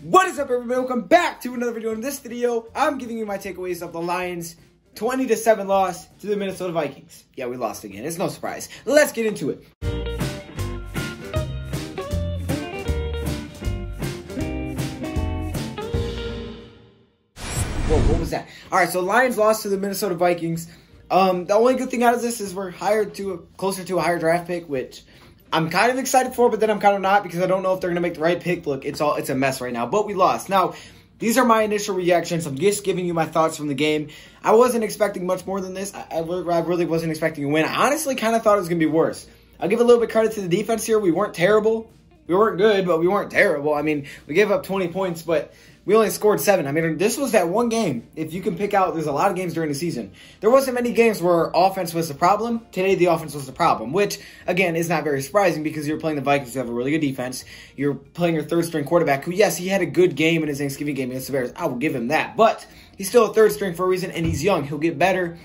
What is up, everybody? Welcome back to another video. In this video, I'm giving you my takeaways of the Lions' 20-7 loss to the Minnesota Vikings. Yeah, we lost again. It's no surprise. Let's get into it. Whoa, what was that? All right, so Lions lost to the Minnesota Vikings. The only good thing out of this is we're closer to a higher draft pick, which I'm kind of excited for, but then I'm kind of not because I don't know if they're going to make the right pick. Look, it's a mess right now, but we lost. Now, these are my initial reactions. I'm just giving you my thoughts from the game. I wasn't expecting much more than this. I really wasn't expecting a win. I honestly kind of thought it was going to be worse. I'll give a little bit credit to the defense here. We weren't terrible. We weren't good, but we weren't terrible. I mean, we gave up 20 points, but we only scored 7. I mean, this was that one game. If you can pick out, there's a lot of games during the season. There wasn't many games where offense was the problem. Today, the offense was the problem, which, again, is not very surprising because you're playing the Vikings who have a really good defense. You're playing your third-string quarterback who, yes, he had a good game in his Thanksgiving game against the Bears. I will give him that. But he's still a third string for a reason, and he's young. He'll get better.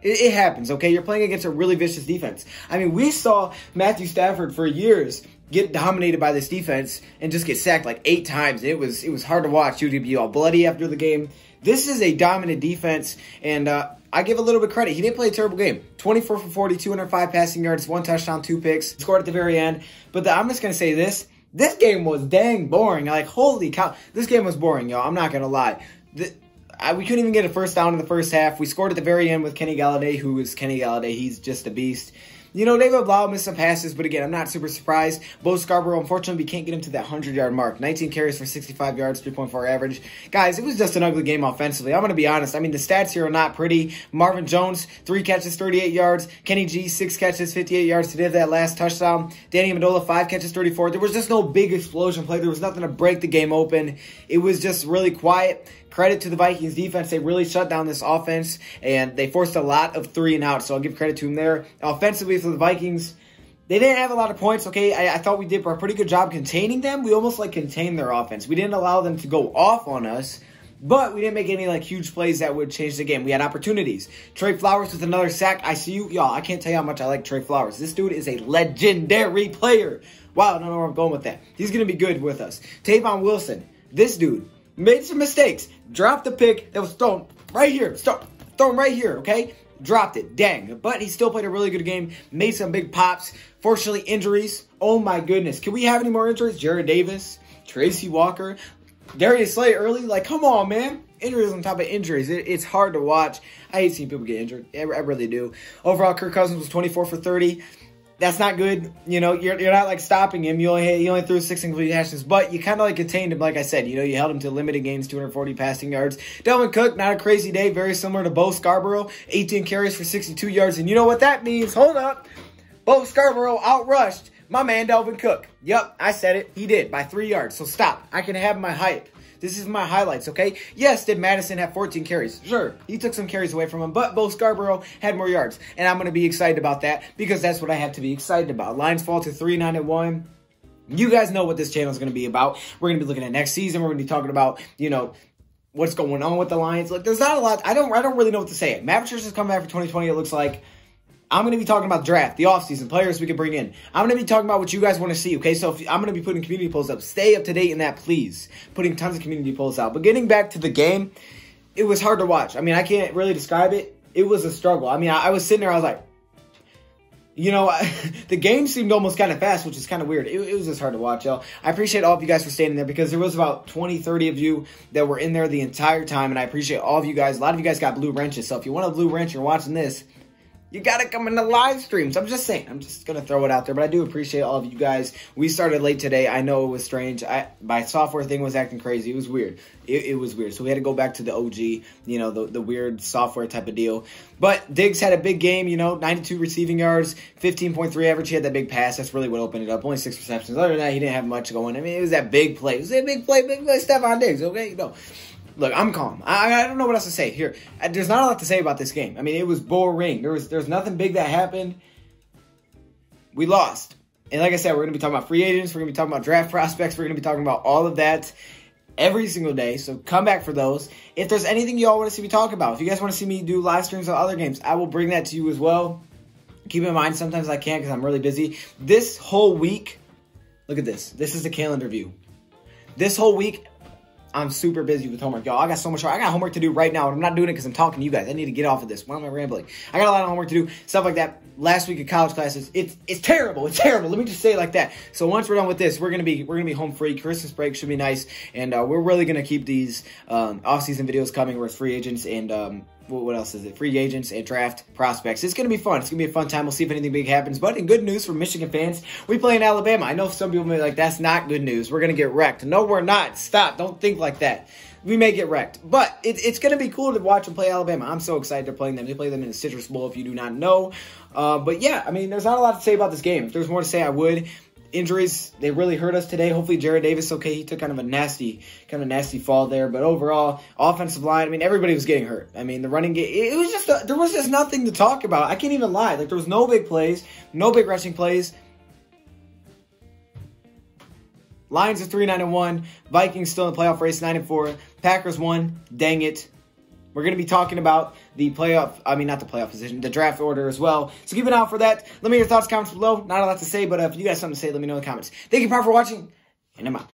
It happens, okay? You're playing against a really vicious defense. I mean, we saw Matthew Stafford for years get dominated by this defense and just get sacked like 8 times. It was hard to watch. He would be all bloody after the game. This is a dominant defense, and I give a little bit of credit. He didn't play a terrible game. 24 for 40, 205 passing yards, 1 touchdown, 2 picks. Scored at the very end. But I'm just going to say this. This game was dang boring. Like, holy cow. This game was boring, y'all. I'm not going to lie. We couldn't even get a first down in the first half. We scored at the very end with Kenny Galladay, who is Kenny Galladay. He's just a beast. You know, David Blau missed some passes, but again, I'm not super surprised. Bo Scarborough, unfortunately, we can't get him to that 100-yard mark. 19 carries for 65 yards, 3.4 average. Guys, it was just an ugly game offensively. I'm going to be honest. I mean, the stats here are not pretty. Marvin Jones, 3 catches, 38 yards. Kenny G, 6 catches, 58 yards to give that last touchdown. Danny Amendola, 5 catches, 34. There was just no big explosion play. There was nothing to break the game open. It was just really quiet. Credit to the Vikings defense. They really shut down this offense, and they forced a lot of 3 and out, so I'll give credit to them there. Offensively for the Vikings, they didn't have a lot of points, okay? I thought we did a pretty good job containing them. We almost, contained their offense. We didn't allow them to go off on us, but we didn't make any, huge plays that would change the game. We had opportunities. Trey Flowers with another sack. I see you. Y'all, I can't tell you how much I like Trey Flowers. This dude is a legendary player. Wow, I don't know where I'm going with that. He's going to be good with us. Tavon Wilson, this dude, made some mistakes. Dropped the pick that was thrown right here. Thrown right here, okay? Dropped it. Dang. But he still played a really good game. Made some big pops. Fortunately, injuries. Oh, my goodness. Can we have any more injuries? Jared Davis, Tracy Walker, Darius Slay early. Come on, man. Injuries on top of injuries. It's hard to watch. I hate seeing people get injured. I really do. Overall, Kirk Cousins was 24 for 30. That's not good. You know, you're not stopping him. He only threw 6 incomplete passes, but you kind of contained him. Like I said, you held him to limited gains, 240 passing yards. Dalvin Cook, not a crazy day, very similar to Bo Scarborough, 18 carries for 62 yards. And you know what that means? Hold up. Bo Scarborough outrushed my man Dalvin Cook. Yep, I said it. He did by 3 yards. So stop. I can have my hype. This is my highlights, okay? Yes, did Madison have 14 carries? Sure, he took some carries away from him, but Bo Scarborough had more yards. And I'm going to be excited about that because that's what I have to be excited about. Lions fall to 3-9-1. You guys know what this channel is going to be about. We're going to be looking at next season. We're going to be talking about, what's going on with the Lions. Look, there's not a lot. I don't really know what to say. Matt Patricia's coming back for 2020, it looks like. I'm going to be talking about the draft, the offseason, players we can bring in. I'm going to be talking about what you guys want to see, okay? So I'm going to be putting community polls up. Stay up to date in that, please. Putting tons of community polls out. But getting back to the game, it was hard to watch. I mean, I can't really describe it. It was a struggle. I mean, I was sitting there, I was like, the game seemed almost kind of fast, which is kind of weird. It was just hard to watch, y'all. I appreciate all of you guys for staying in there because there was about 20, 30 of you that were in there the entire time, and I appreciate all of you guys. A lot of you guys got blue wrenches, so if you want a blue wrench and you're watching this, you got to come in the live streams. I'm just saying. I'm just going to throw it out there. But I do appreciate all of you guys. We started late today. I know it was strange. My software thing was acting crazy. It was weird. It was weird. So we had to go back to the OG, the weird software type of deal. But Diggs had a big game, 92 receiving yards, 15.3 average. He had that big pass. That's really what opened it up. Only 6 receptions. Other than that, he didn't have much going. I mean, it was that big play. It was a big play, Stephon Diggs, okay? Look, I'm calm. I don't know what else to say. Here, there's not a lot to say about this game. I mean, it was boring. There's nothing big that happened. We lost. And like I said, we're going to be talking about free agents. We're going to be talking about draft prospects. We're going to be talking about all of that every single day. So come back for those. If there's anything y'all want to see me talk about, if you guys want to see me do live streams on other games, I will bring that to you as well. Keep in mind, sometimes I can't because I'm really busy. This whole week, look at this. This is the calendar view. This whole week, I'm super busy with homework, y'all. I got so much homework. I got homework to do right now, and I'm not doing it because I'm talking to you guys. I need to get off of this. Why am I rambling? I got a lot of homework to do, stuff like that. Last week of college classes, it's terrible. It's terrible. Let me just say it like that. So once we're done with this, we're gonna be home free. Christmas break should be nice, and we're really gonna keep these off-season videos coming with free agents and what else is it? Free agents and draft prospects. It's going to be fun. It's going to be a fun time. We'll see if anything big happens. But in good news for Michigan fans, we play in Alabama. I know some people may be like, that's not good news. We're going to get wrecked. No, we're not. Stop. Don't think like that. We may get wrecked. But it's going to be cool to watch them play Alabama. I'm so excited they're playing them. They play them in the Citrus Bowl, if you do not know. But yeah, I mean, there's not a lot to say about this game. If there's more to say, I would. Injuries, they really hurt us today. Hopefully Jared Davis okay. He took kind of a nasty fall there. But overall, offensive line, I mean, everybody was getting hurt. I mean, the running game, it was just, there was just nothing to talk about. I can't even lie. Like, there was no big plays, no big rushing plays. Lions are 3-9-1. Vikings still in the playoff race, 9-4. Packers won. Dang it. We're going to be talking about the the draft order as well. So keep an eye out for that. Let me know your thoughts, comments below. Not a lot to say, but if you got something to say, let me know in the comments. Thank you, Power, for watching, and I'm out.